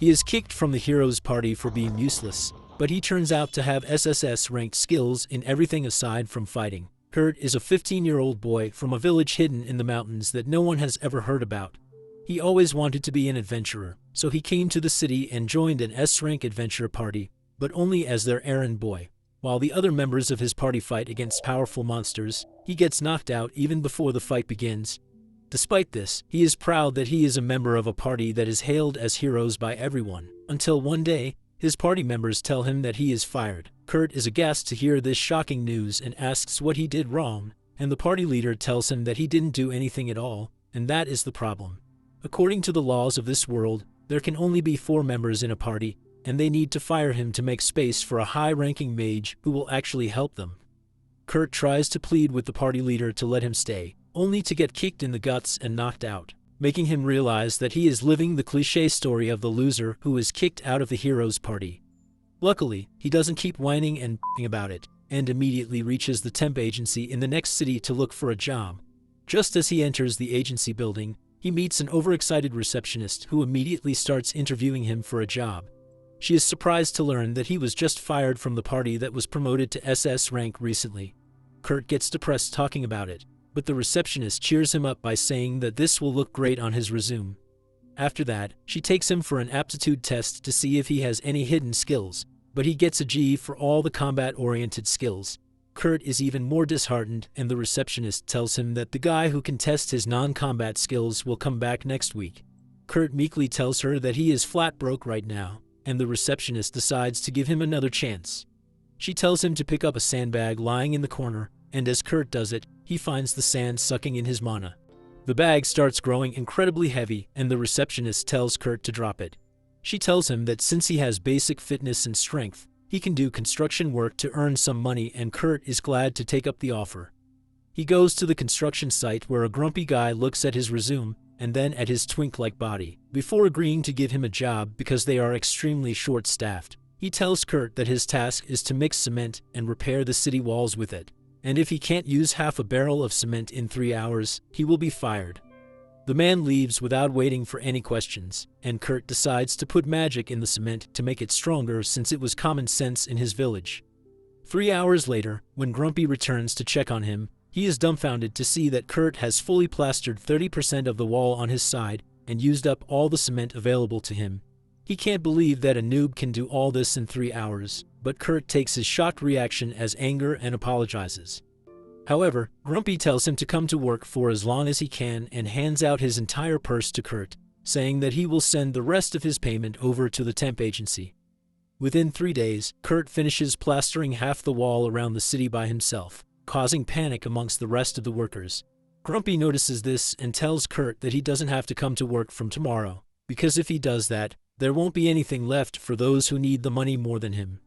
He is kicked from the heroes party for being useless, but he turns out to have SSS-ranked skills in everything aside from fighting. Kurt is a 15-year-old boy from a village hidden in the mountains that no one has ever heard about. He always wanted to be an adventurer, so he came to the city and joined an S-rank adventure party, but only as their errand boy. While the other members of his party fight against powerful monsters, he gets knocked out even before the fight begins. Despite this, he is proud that he is a member of a party that is hailed as heroes by everyone, until one day, his party members tell him that he is fired. Kurt is aghast to hear this shocking news and asks what he did wrong, and the party leader tells him that he didn't do anything at all, and that is the problem. According to the laws of this world, there can only be 4 members in a party, and they need to fire him to make space for a high-ranking mage who will actually help them. Kurt tries to plead with the party leader to let him stay, only to get kicked in the guts and knocked out, making him realize that he is living the cliché story of the loser who is kicked out of the heroes party. Luckily, he doesn't keep whining and about it, and immediately reaches the temp agency in the next city to look for a job. Just as he enters the agency building, he meets an overexcited receptionist who immediately starts interviewing him for a job. She is surprised to learn that he was just fired from the party that was promoted to SS rank recently. Kurt gets depressed talking about it, but the receptionist cheers him up by saying that this will look great on his resume. After that, she takes him for an aptitude test to see if he has any hidden skills, but he gets a G for all the combat-oriented skills. Kurt is even more disheartened, and the receptionist tells him that the guy who can test his non-combat skills will come back next week. Kurt meekly tells her that he is flat broke right now, and the receptionist decides to give him another chance. She tells him to pick up a sandbag lying in the corner, and as Kurt does it, he finds the sand sucking in his mana. The bag starts growing incredibly heavy, and the receptionist tells Kurt to drop it. She tells him that since he has basic fitness and strength, he can do construction work to earn some money, and Kurt is glad to take up the offer. He goes to the construction site where a grumpy guy looks at his resume and then at his twink-like body, before agreeing to give him a job because they are extremely short-staffed. He tells Kurt that his task is to mix cement and repair the city walls with it, and if he can't use half a barrel of cement in 3 hours, he will be fired. The man leaves without waiting for any questions, and Kurt decides to put magic in the cement to make it stronger since it was common sense in his village. 3 hours later, when Grumpy returns to check on him, he is dumbfounded to see that Kurt has fully plastered 30% of the wall on his side and used up all the cement available to him. He can't believe that a noob can do all this in 3 hours, but Kurt takes his shocked reaction as anger and apologizes. However, Grumpy tells him to come to work for as long as he can and hands out his entire purse to Kurt, saying that he will send the rest of his payment over to the temp agency. Within 3 days, Kurt finishes plastering half the wall around the city by himself, causing panic amongst the rest of the workers. Grumpy notices this and tells Kurt that he doesn't have to come to work from tomorrow, because if he does that, there won't be anything left for those who need the money more than him.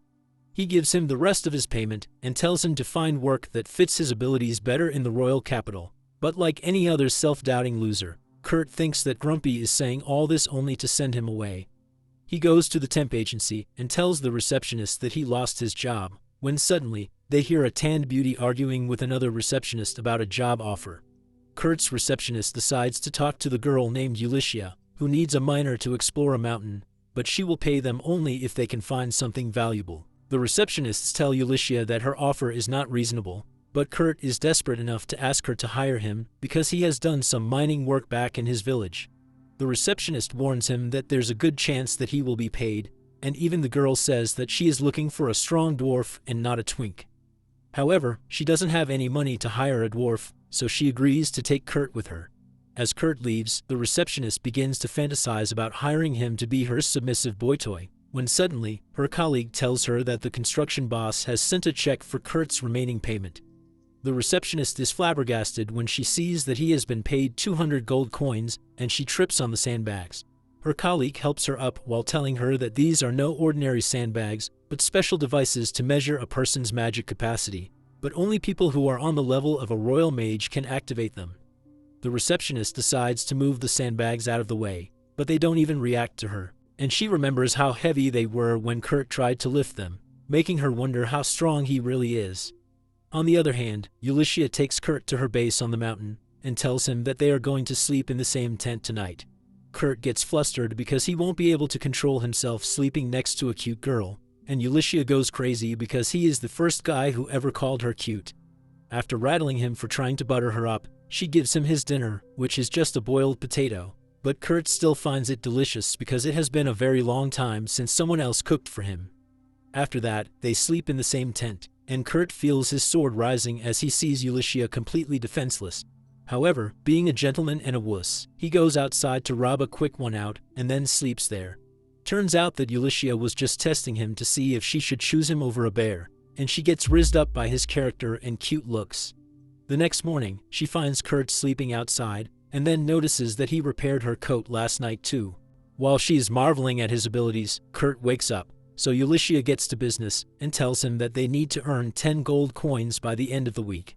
He gives him the rest of his payment and tells him to find work that fits his abilities better in the royal capital. But like any other self-doubting loser, Kurt thinks that Grumpy is saying all this only to send him away. He goes to the temp agency and tells the receptionist that he lost his job, when suddenly, they hear a tanned beauty arguing with another receptionist about a job offer. Kurt's receptionist decides to talk to the girl named Ulyssia, who needs a miner to explore a mountain, but she will pay them only if they can find something valuable. The receptionists tell Ulyssia that her offer is not reasonable, but Kurt is desperate enough to ask her to hire him because he has done some mining work back in his village. The receptionist warns him that there's a good chance that he will be paid, and even the girl says that she is looking for a strong dwarf and not a twink. However, she doesn't have any money to hire a dwarf, so she agrees to take Kurt with her. As Kurt leaves, the receptionist begins to fantasize about hiring him to be her submissive boy toy, when suddenly, her colleague tells her that the construction boss has sent a check for Kurt's remaining payment. The receptionist is flabbergasted when she sees that he has been paid 200 gold coins, and she trips on the sandbags. Her colleague helps her up while telling her that these are no ordinary sandbags, but special devices to measure a person's magic capacity, but only people who are on the level of a royal mage can activate them. The receptionist decides to move the sandbags out of the way, but they don't even react to her, and she remembers how heavy they were when Kurt tried to lift them, making her wonder how strong he really is. On the other hand, Ulyssia takes Kurt to her base on the mountain and tells him that they are going to sleep in the same tent tonight. Kurt gets flustered because he won't be able to control himself sleeping next to a cute girl, and Ulysses goes crazy because he is the first guy who ever called her cute. After rattling him for trying to butter her up, she gives him his dinner, which is just a boiled potato, but Kurt still finds it delicious because it has been a very long time since someone else cooked for him. After that, they sleep in the same tent, and Kurt feels his sword rising as he sees Ulysses completely defenseless. However, being a gentleman and a wuss, he goes outside to rob a quick one out and then sleeps there. Turns out that Ulysses was just testing him to see if she should choose him over a bear, and she gets rizzed up by his character and cute looks. The next morning, she finds Kurt sleeping outside, and then notices that he repaired her coat last night too. While she is marveling at his abilities, Kurt wakes up, so Ulysses gets to business and tells him that they need to earn 10 gold coins by the end of the week.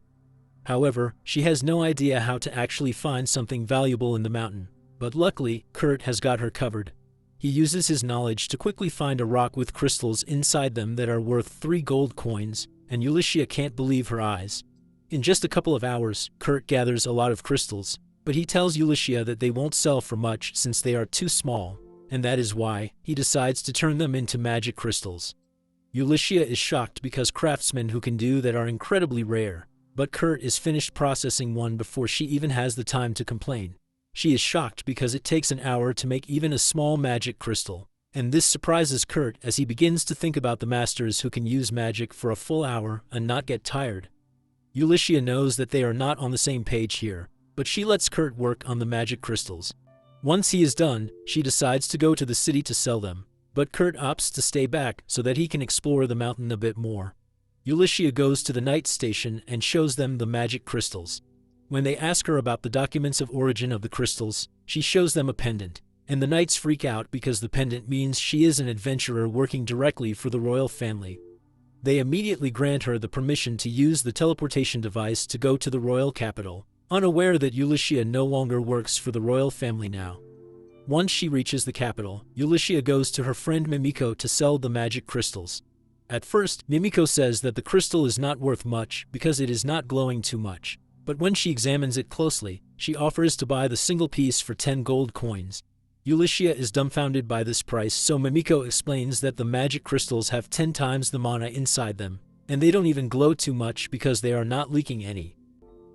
However, she has no idea how to actually find something valuable in the mountain, but luckily, Kurt has got her covered. He uses his knowledge to quickly find a rock with crystals inside them that are worth 3 gold coins, and Ulysses can't believe her eyes. In just a couple of hours, Kurt gathers a lot of crystals, but he tells Ulysses that they won't sell for much since they are too small, and that is why he decides to turn them into magic crystals. Ulysses is shocked because craftsmen who can do that are incredibly rare, but Kurt is finished processing one before she even has the time to complain. She is shocked because it takes an hour to make even a small magic crystal, and this surprises Kurt as he begins to think about the masters who can use magic for a full hour and not get tired. Ulysses knows that they are not on the same page here, but she lets Kurt work on the magic crystals. Once he is done, she decides to go to the city to sell them, but Kurt opts to stay back so that he can explore the mountain a bit more. Ulysses goes to the night station and shows them the magic crystals. When they ask her about the documents of origin of the crystals, she shows them a pendant, and the knights freak out because the pendant means she is an adventurer working directly for the royal family. They immediately grant her the permission to use the teleportation device to go to the royal capital, unaware that Ulysses no longer works for the royal family now. Once she reaches the capital, Ulysses goes to her friend Mimiko to sell the magic crystals. At first, Mimiko says that the crystal is not worth much because it is not glowing too much. But when she examines it closely, she offers to buy the single piece for 10 gold coins. Ulysses is dumbfounded by this price, so Mimiko explains that the magic crystals have 10 times the mana inside them, and they don't even glow too much because they are not leaking any.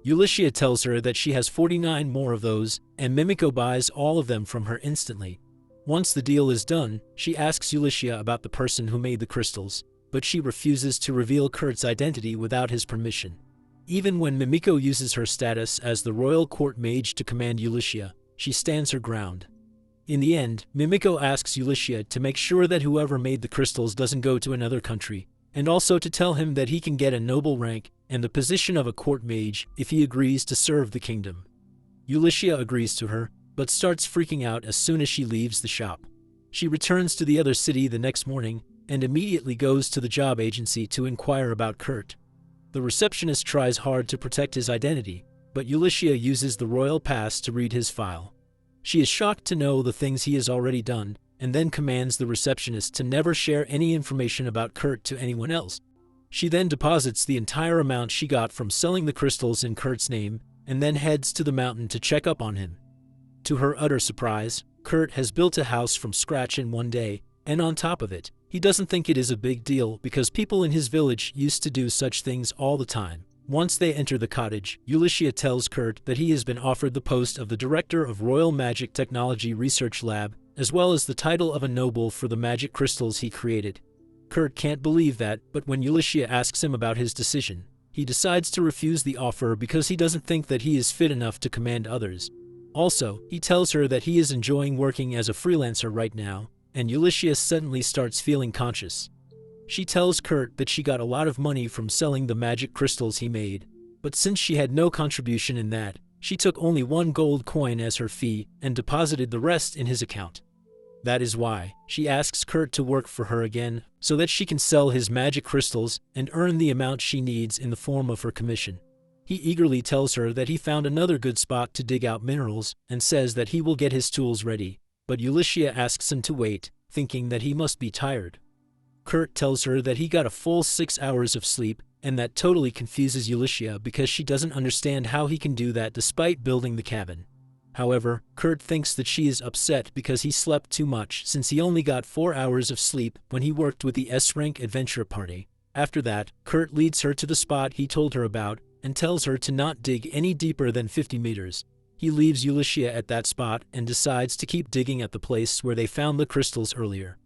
Ulysses tells her that she has 49 more of those, and Mimiko buys all of them from her instantly. Once the deal is done, she asks Ulysses about the person who made the crystals, but she refuses to reveal Kurt's identity without his permission. Even when Mimiko uses her status as the royal court mage to command Ulysses, she stands her ground. In the end, Mimiko asks Ulysses to make sure that whoever made the crystals doesn't go to another country, and also to tell him that he can get a noble rank and the position of a court mage if he agrees to serve the kingdom. Ulysses agrees to her, but starts freaking out as soon as she leaves the shop. She returns to the other city the next morning and immediately goes to the job agency to inquire about Kurt. The receptionist tries hard to protect his identity, but Ulysses uses the royal pass to read his file. She is shocked to know the things he has already done, and then commands the receptionist to never share any information about Kurt to anyone else. She then deposits the entire amount she got from selling the crystals in Kurt's name, and then heads to the mountain to check up on him. To her utter surprise, Kurt has built a house from scratch in one day, and on top of it, he doesn't think it is a big deal because people in his village used to do such things all the time. Once they enter the cottage, Ulysses tells Kurt that he has been offered the post of the director of Royal Magic Technology Research Lab, as well as the title of a noble for the magic crystals he created. Kurt can't believe that, but when Ulysses asks him about his decision, he decides to refuse the offer because he doesn't think that he is fit enough to command others. Also, he tells her that he is enjoying working as a freelancer right now, and Ulysses suddenly starts feeling conscious. She tells Kurt that she got a lot of money from selling the magic crystals he made, but since she had no contribution in that, she took only 1 gold coin as her fee and deposited the rest in his account. That is why she asks Kurt to work for her again so that she can sell his magic crystals and earn the amount she needs in the form of her commission. He eagerly tells her that he found another good spot to dig out minerals and says that he will get his tools ready, but Ulysses asks him to wait, thinking that he must be tired. Kurt tells her that he got a full 6 hours of sleep, and that totally confuses Ulysses because she doesn't understand how he can do that despite building the cabin. However, Kurt thinks that she is upset because he slept too much since he only got 4 hours of sleep when he worked with the S-rank adventure party. After that, Kurt leads her to the spot he told her about and tells her to not dig any deeper than 50 meters. He leaves Ulysses at that spot and decides to keep digging at the place where they found the crystals earlier.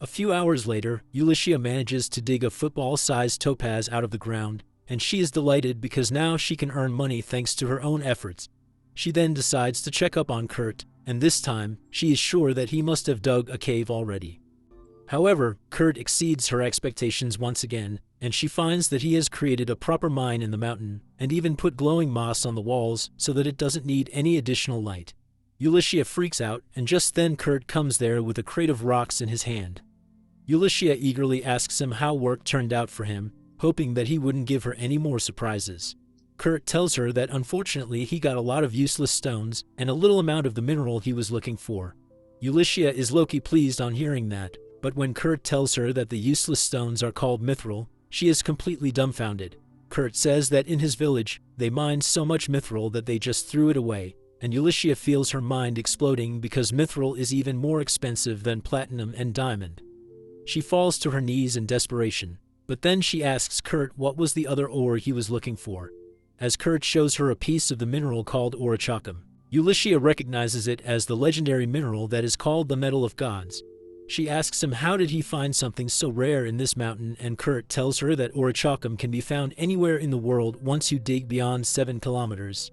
A few hours later, Ulysses manages to dig a football-sized topaz out of the ground, and she is delighted because now she can earn money thanks to her own efforts. She then decides to check up on Kurt, and this time, she is sure that he must have dug a cave already. However, Kurt exceeds her expectations once again, and she finds that he has created a proper mine in the mountain, and even put glowing moss on the walls so that it doesn't need any additional light. Ulysses freaks out, and just then Kurt comes there with a crate of rocks in his hand. Ulysses eagerly asks him how work turned out for him, hoping that he wouldn't give her any more surprises. Kurt tells her that unfortunately he got a lot of useless stones and a little amount of the mineral he was looking for. Ulysses is low-key pleased on hearing that, but when Kurt tells her that the useless stones are called mithril, she is completely dumbfounded. Kurt says that in his village, they mined so much mithril that they just threw it away, and Ulysses feels her mind exploding because mithril is even more expensive than platinum and diamond. She falls to her knees in desperation, but then she asks Kurt what was the other ore he was looking for. As Kurt shows her a piece of the mineral called orachakam, Ulysses recognizes it as the legendary mineral that is called the Metal of Gods. She asks him how did he find something so rare in this mountain, and Kurt tells her that orachakam can be found anywhere in the world once you dig beyond 7 kilometers.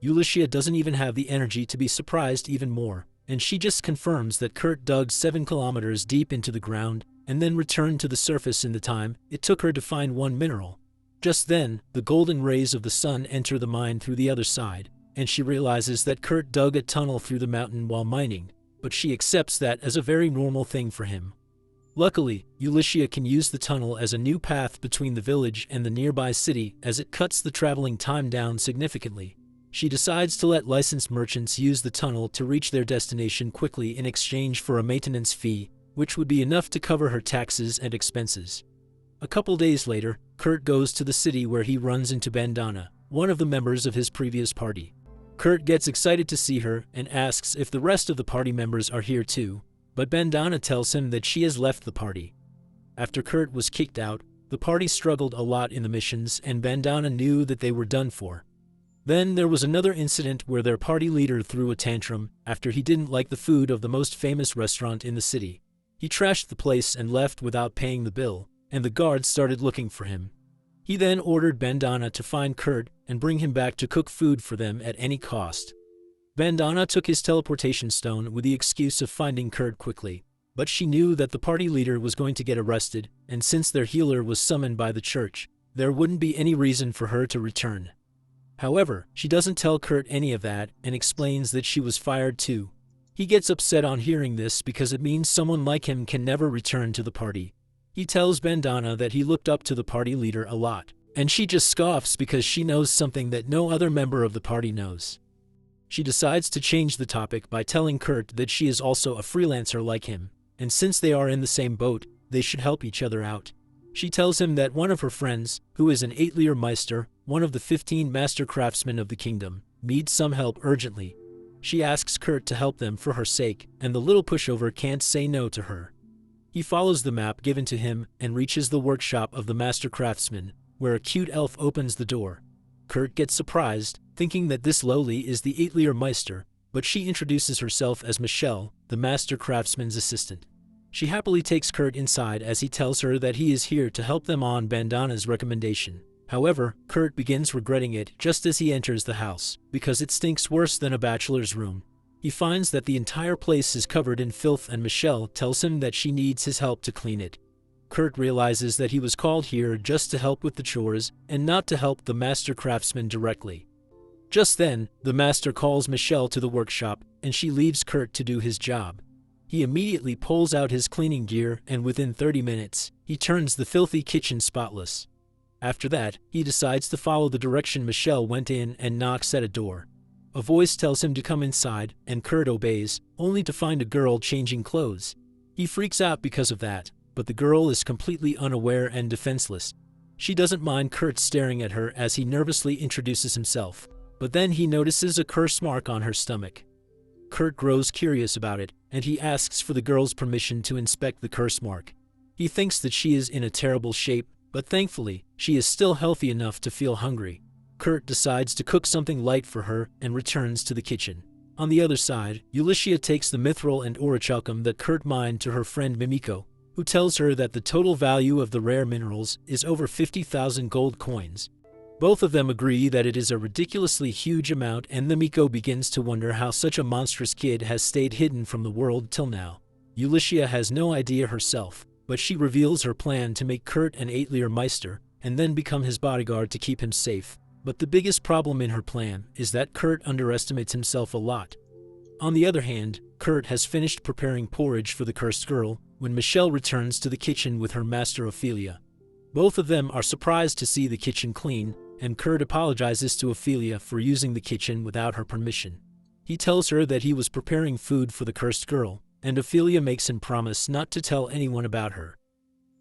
Ulysses doesn't even have the energy to be surprised even more, and she just confirms that Kurt dug 7 kilometers deep into the ground and then returned to the surface in the time it took her to find one mineral. Just then, the golden rays of the sun enter the mine through the other side, and she realizes that Kurt dug a tunnel through the mountain while mining, but she accepts that as a very normal thing for him. Luckily, Ulysses can use the tunnel as a new path between the village and the nearby city as it cuts the traveling time down significantly. She decides to let licensed merchants use the tunnel to reach their destination quickly in exchange for a maintenance fee, which would be enough to cover her taxes and expenses. A couple days later, Kurt goes to the city where he runs into Bandana, one of the members of his previous party. Kurt gets excited to see her and asks if the rest of the party members are here too, but Bandana tells him that she has left the party. After Kurt was kicked out, the party struggled a lot in the missions and Bandana knew that they were done for. Then there was another incident where their party leader threw a tantrum after he didn't like the food of the most famous restaurant in the city. He trashed the place and left without paying the bill, and the guards started looking for him. He then ordered Bandana to find Kurt and bring him back to cook food for them at any cost. Bandana took his teleportation stone with the excuse of finding Kurt quickly, but she knew that the party leader was going to get arrested, and since their healer was summoned by the church, there wouldn't be any reason for her to return. However, she doesn't tell Kurt any of that and explains that she was fired too. He gets upset on hearing this because it means someone like him can never return to the party. He tells Bandana that he looked up to the party leader a lot, and she just scoffs because she knows something that no other member of the party knows. She decides to change the topic by telling Kurt that she is also a freelancer like him, and since they are in the same boat, they should help each other out. She tells him that one of her friends, who is an atelier meister, one of the 15 master craftsmen of the kingdom, needs some help urgently. She asks Kurt to help them for her sake, and the little pushover can't say no to her. He follows the map given to him and reaches the workshop of the master craftsman, where a cute elf opens the door. Kurt gets surprised, thinking that this lowly is the atelier meister, but she introduces herself as Michelle, the master craftsman's assistant. She happily takes Kurt inside as he tells her that he is here to help them on Bandana's recommendation. However, Kurt begins regretting it just as he enters the house, because it stinks worse than a bachelor's room. He finds that the entire place is covered in filth and Michelle tells him that she needs his help to clean it. Kurt realizes that he was called here just to help with the chores and not to help the master craftsman directly. Just then, the master calls Michelle to the workshop and she leaves Kurt to do his job. He immediately pulls out his cleaning gear and within 30 minutes, he turns the filthy kitchen spotless. After that, he decides to follow the direction Michelle went in and knocks at a door. A voice tells him to come inside, and Kurt obeys, only to find a girl changing clothes. He freaks out because of that, but the girl is completely unaware and defenseless. She doesn't mind Kurt staring at her as he nervously introduces himself. but then he notices a curse mark on her stomach. Kurt grows curious about it, and he asks for the girl's permission to inspect the curse mark. He thinks that she is in a terrible shape, but thankfully, she is still healthy enough to feel hungry. Kurt decides to cook something light for her and returns to the kitchen. On the other side, Ulysses takes the mithril and orichalcum that Kurt mined to her friend Mimiko, who tells her that the total value of the rare minerals is over 50,000 gold coins. Both of them agree that it is a ridiculously huge amount, and Mimiko begins to wonder how such a monstrous kid has stayed hidden from the world till now. Ulysses has no idea herself, but she reveals her plan to make Kurt an atelier meister, and then become his bodyguard to keep him safe. But the biggest problem in her plan is that Kurt underestimates himself a lot. On the other hand, Kurt has finished preparing porridge for the cursed girl when Michelle returns to the kitchen with her master Ophelia. Both of them are surprised to see the kitchen clean, and Kurt apologizes to Ophelia for using the kitchen without her permission. He tells her that he was preparing food for the cursed girl, and Ophelia makes him promise not to tell anyone about her.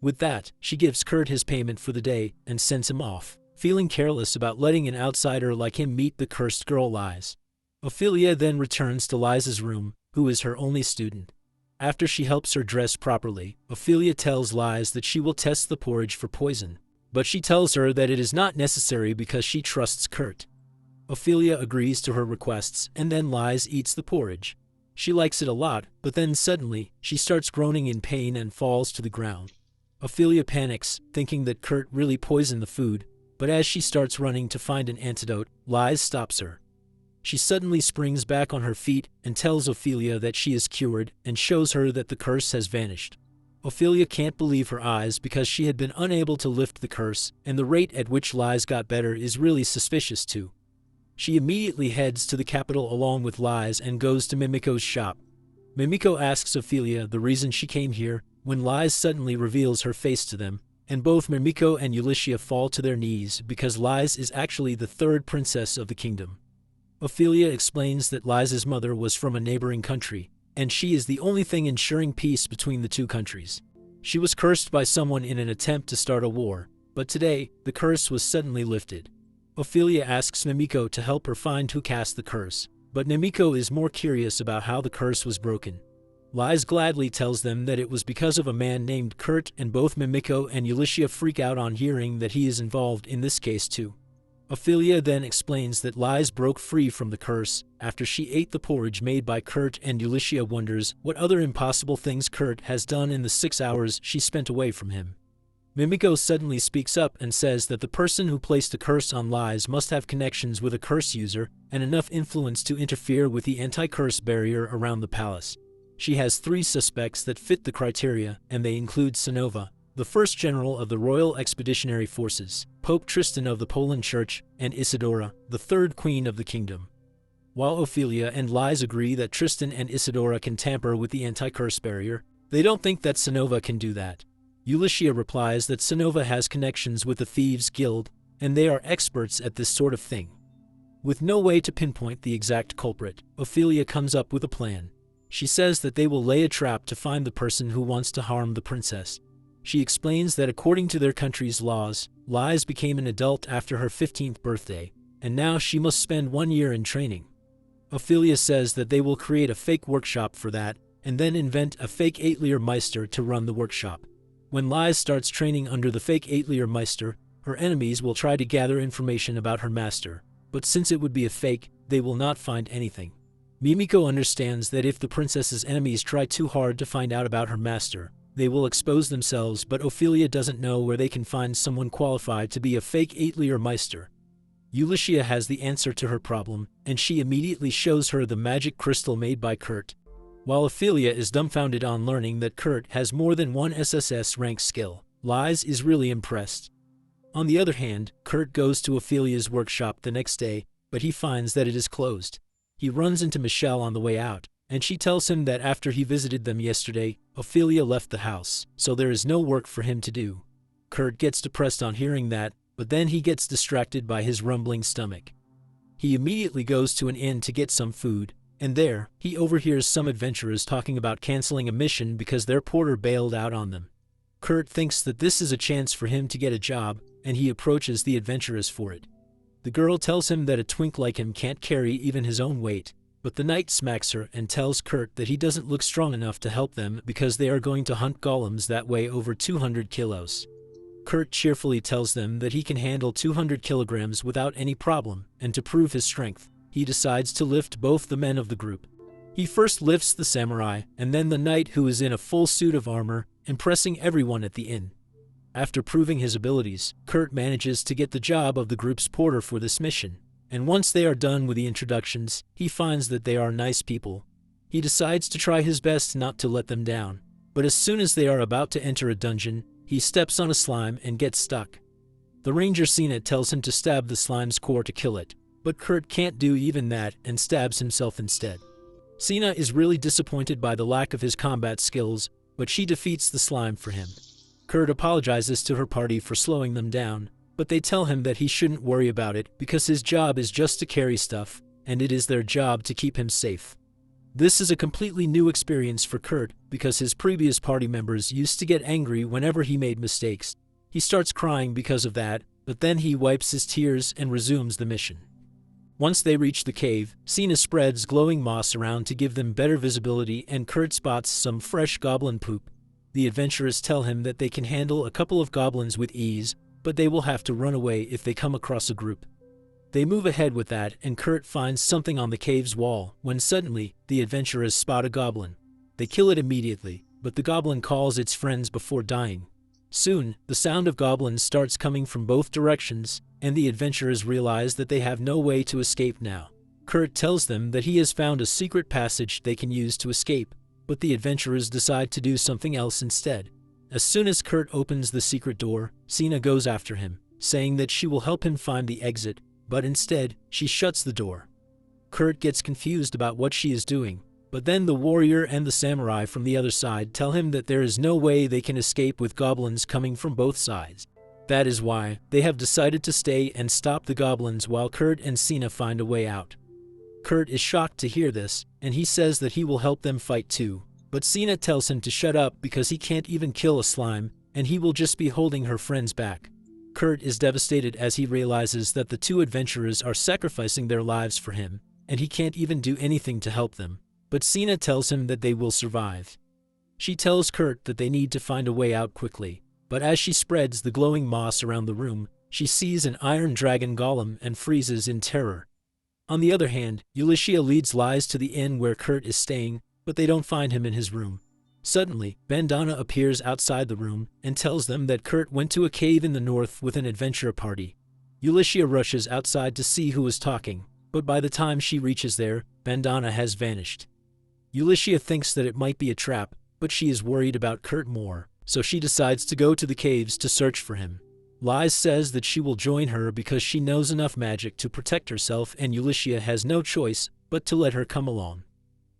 With that, she gives Kurt his payment for the day and sends him off, feeling careless about letting an outsider like him meet the cursed girl Lies. Ophelia then returns to Liza's room, who is her only student. After she helps her dress properly, Ophelia tells Liza that she will test the porridge for poison, but she tells her that it is not necessary because she trusts Kurt. Ophelia agrees to her requests, and then Liza eats the porridge. She likes it a lot, but then suddenly, she starts groaning in pain and falls to the ground. Ophelia panics, thinking that Kurt really poisoned the food, but as she starts running to find an antidote, Liza stops her. She suddenly springs back on her feet and tells Ophelia that she is cured and shows her that the curse has vanished. Ophelia can't believe her eyes because she had been unable to lift the curse, and the rate at which Liza got better is really suspicious too. She immediately heads to the capital along with Liza and goes to Mimiko's shop. Mimiko asks Ophelia the reason she came here when Liza suddenly reveals her face to them, and both Mimiko and Ulysses fall to their knees because Liza is actually the third princess of the kingdom. Ophelia explains that Liza's mother was from a neighboring country, and she is the only thing ensuring peace between the two countries. She was cursed by someone in an attempt to start a war, but today, the curse was suddenly lifted. Ophelia asks Mimiko to help her find who cast the curse, but Mimiko is more curious about how the curse was broken. Liza gladly tells them that it was because of a man named Kurt, and both Mimiko and Ulysses freak out on hearing that he is involved in this case too. Ophelia then explains that Liza broke free from the curse after she ate the porridge made by Kurt, and Ulysses wonders what other impossible things Kurt has done in the 6 hours she spent away from him. Mimiko suddenly speaks up and says that the person who placed the curse on Liza must have connections with a curse user and enough influence to interfere with the anti-curse barrier around the palace. She has 3 suspects that fit the criteria, and they include Sinova, the first general of the Royal Expeditionary Forces, Pope Tristan of the Poland Church, and Isidora, the third queen of the kingdom. While Ophelia and Liza agree that Tristan and Isidora can tamper with the anti-curse barrier, they don't think that Sinova can do that. Ulysses replies that Sinova has connections with the Thieves' Guild, and they are experts at this sort of thing. With no way to pinpoint the exact culprit, Ophelia comes up with a plan. She says that they will lay a trap to find the person who wants to harm the princess. She explains that according to their country's laws, Liza became an adult after her 15th birthday, and now she must spend 1 year in training. Ophelia says that they will create a fake workshop for that, and then invent a fake atelier meister to run the workshop. When Liza starts training under the fake atelier meister, her enemies will try to gather information about her master, but since it would be a fake, they will not find anything. Mimiko understands that if the princess's enemies try too hard to find out about her master, they will expose themselves, but Ophelia doesn't know where they can find someone qualified to be a fake atelier meister. Ulysses has the answer to her problem, and she immediately shows her the magic crystal made by Kurt. While Ophelia is dumbfounded on learning that Kurt has more than one SSS rank skill, Liza is really impressed. On the other hand, Kurt goes to Ophelia's workshop the next day, but he finds that it is closed. He runs into Michelle on the way out, and she tells him that after he visited them yesterday, Ophelia left the house, so there is no work for him to do. Kurt gets depressed on hearing that, but then he gets distracted by his rumbling stomach. He immediately goes to an inn to get some food, and there, he overhears some adventurers talking about canceling a mission because their porter bailed out on them. Kurt thinks that this is a chance for him to get a job, and he approaches the adventurers for it. The girl tells him that a twink like him can't carry even his own weight, but the knight smacks her and tells Kurt that he doesn't look strong enough to help them because they are going to hunt golems that weigh over 200 kilos. Kurt cheerfully tells them that he can handle 200 kilograms without any problem, and to prove his strength, he decides to lift both the men of the group. He first lifts the samurai, and then the knight who is in a full suit of armor, impressing everyone at the inn. After proving his abilities, Kurt manages to get the job of the group's porter for this mission, and once they are done with the introductions, he finds that they are nice people. He decides to try his best not to let them down, but as soon as they are about to enter a dungeon, he steps on a slime and gets stuck. The ranger Sina tells him to stab the slime's core to kill it, but Kurt can't do even that and stabs himself instead. Sina is really disappointed by the lack of his combat skills, but she defeats the slime for him. Kurt apologizes to her party for slowing them down, but they tell him that he shouldn't worry about it because his job is just to carry stuff, and it is their job to keep him safe. This is a completely new experience for Kurt because his previous party members used to get angry whenever he made mistakes. He starts crying because of that, but then he wipes his tears and resumes the mission. Once they reach the cave, Sina spreads glowing moss around to give them better visibility, and Kurt spots some fresh goblin poop. The adventurers tell him that they can handle a couple of goblins with ease, but they will have to run away if they come across a group. They move ahead with that, and Kurt finds something on the cave's wall, when suddenly, the adventurers spot a goblin. They kill it immediately, but the goblin calls its friends before dying. Soon, the sound of goblins starts coming from both directions, and the adventurers realize that they have no way to escape now. Kurt tells them that he has found a secret passage they can use to escape, but the adventurers decide to do something else instead. As soon as Kurt opens the secret door, Sina goes after him, saying that she will help him find the exit, but instead, she shuts the door. Kurt gets confused about what she is doing, but then the warrior and the samurai from the other side tell him that there is no way they can escape with goblins coming from both sides. That is why they have decided to stay and stop the goblins while Kurt and Sina find a way out. Kurt is shocked to hear this, and he says that he will help them fight too, but Sina tells him to shut up because he can't even kill a slime, and he will just be holding her friends back. Kurt is devastated as he realizes that the two adventurers are sacrificing their lives for him, and he can't even do anything to help them, but Sina tells him that they will survive. She tells Kurt that they need to find a way out quickly, but as she spreads the glowing moss around the room, she sees an iron dragon golem and freezes in terror. On the other hand, Ulysses leads Lies to the inn where Kurt is staying, but they don't find him in his room. Suddenly, Bandana appears outside the room and tells them that Kurt went to a cave in the north with an adventure party. Ulysses rushes outside to see who is talking, but by the time she reaches there, Bandana has vanished. Ulysses thinks that it might be a trap, but she is worried about Kurt more, so she decides to go to the caves to search for him. Lies says that she will join her because she knows enough magic to protect herself, and Ulysses has no choice but to let her come along.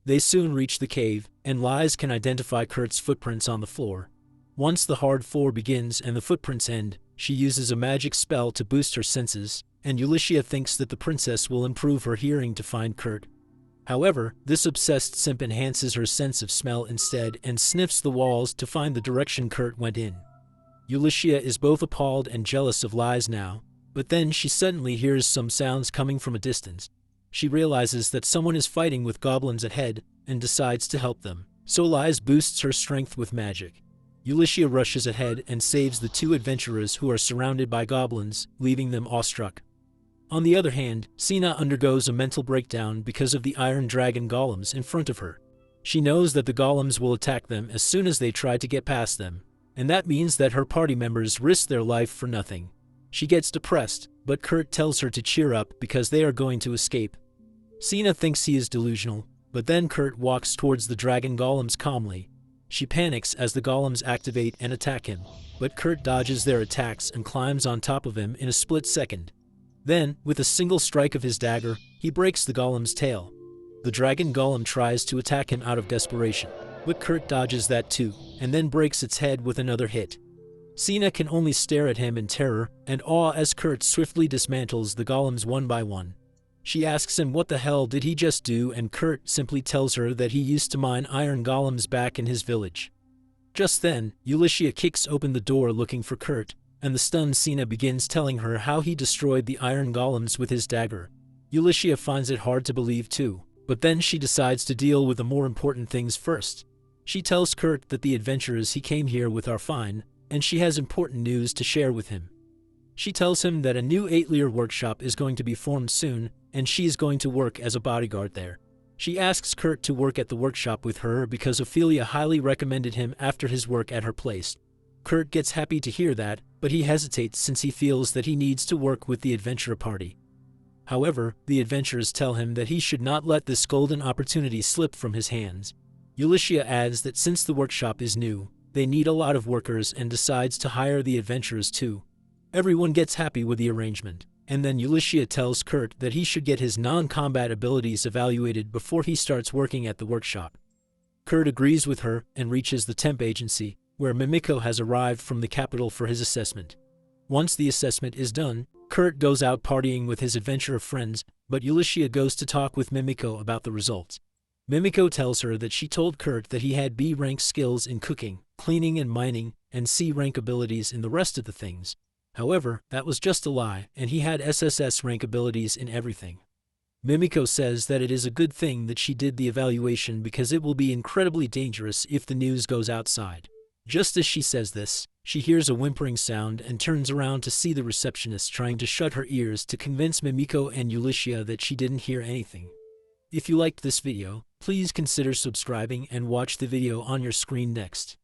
They soon reach the cave, and Lies can identify Kurt's footprints on the floor. Once the hard floor begins and the footprints end, she uses a magic spell to boost her senses, and Ulysses thinks that the princess will improve her hearing to find Kurt. However, this obsessed simp enhances her sense of smell instead and sniffs the walls to find the direction Kurt went in. Ulysses is both appalled and jealous of Lies now, but then she suddenly hears some sounds coming from a distance. She realizes that someone is fighting with goblins ahead and decides to help them, so Lies boosts her strength with magic. Ulysses rushes ahead and saves the two adventurers who are surrounded by goblins, leaving them awestruck. On the other hand, Sina undergoes a mental breakdown because of the iron dragon golems in front of her. She knows that the golems will attack them as soon as they try to get past them, and that means that her party members risk their life for nothing. She gets depressed, but Kurt tells her to cheer up because they are going to escape. Sina thinks he is delusional, but then Kurt walks towards the dragon golems calmly. She panics as the golems activate and attack him, but Kurt dodges their attacks and climbs on top of him in a split second. Then, with a single strike of his dagger, he breaks the golem's tail. The dragon golem tries to attack him out of desperation, but Kurt dodges that too, and then breaks its head with another hit. Sina can only stare at him in terror and awe as Kurt swiftly dismantles the golems one by one. She asks him what the hell did he just do, and Kurt simply tells her that he used to mine iron golems back in his village. Just then, Ulysses kicks open the door looking for Kurt, and the stunned Sina begins telling her how he destroyed the iron golems with his dagger. Ulysses finds it hard to believe too, but then she decides to deal with the more important things first. She tells Kurt that the adventurers he came here with are fine, and she has important news to share with him. She tells him that a new atelier workshop is going to be formed soon, and she is going to work as a bodyguard there. She asks Kurt to work at the workshop with her because Ophelia highly recommended him after his work at her place. Kurt gets happy to hear that, but he hesitates since he feels that he needs to work with the adventurer party. However, the adventurers tell him that he should not let this golden opportunity slip from his hands. Ulysses adds that since the workshop is new, they need a lot of workers and decides to hire the adventurers too. Everyone gets happy with the arrangement, and then Ulysses tells Kurt that he should get his non-combat abilities evaluated before he starts working at the workshop. Kurt agrees with her and reaches the temp agency, where Mimiko has arrived from the capital for his assessment. Once the assessment is done, Kurt goes out partying with his adventurer friends, but Ulysses goes to talk with Mimiko about the results. Mimiko tells her that she told Kurt that he had B-rank skills in cooking, cleaning and mining, and C-rank abilities in the rest of the things. However, that was just a lie, and he had SSS rank abilities in everything. Mimiko says that it is a good thing that she did the evaluation because it will be incredibly dangerous if the news goes outside. Just as she says this, she hears a whimpering sound and turns around to see the receptionist trying to shut her ears to convince Mimiko and Ulysses that she didn't hear anything. If you liked this video, please consider subscribing and watch the video on your screen next.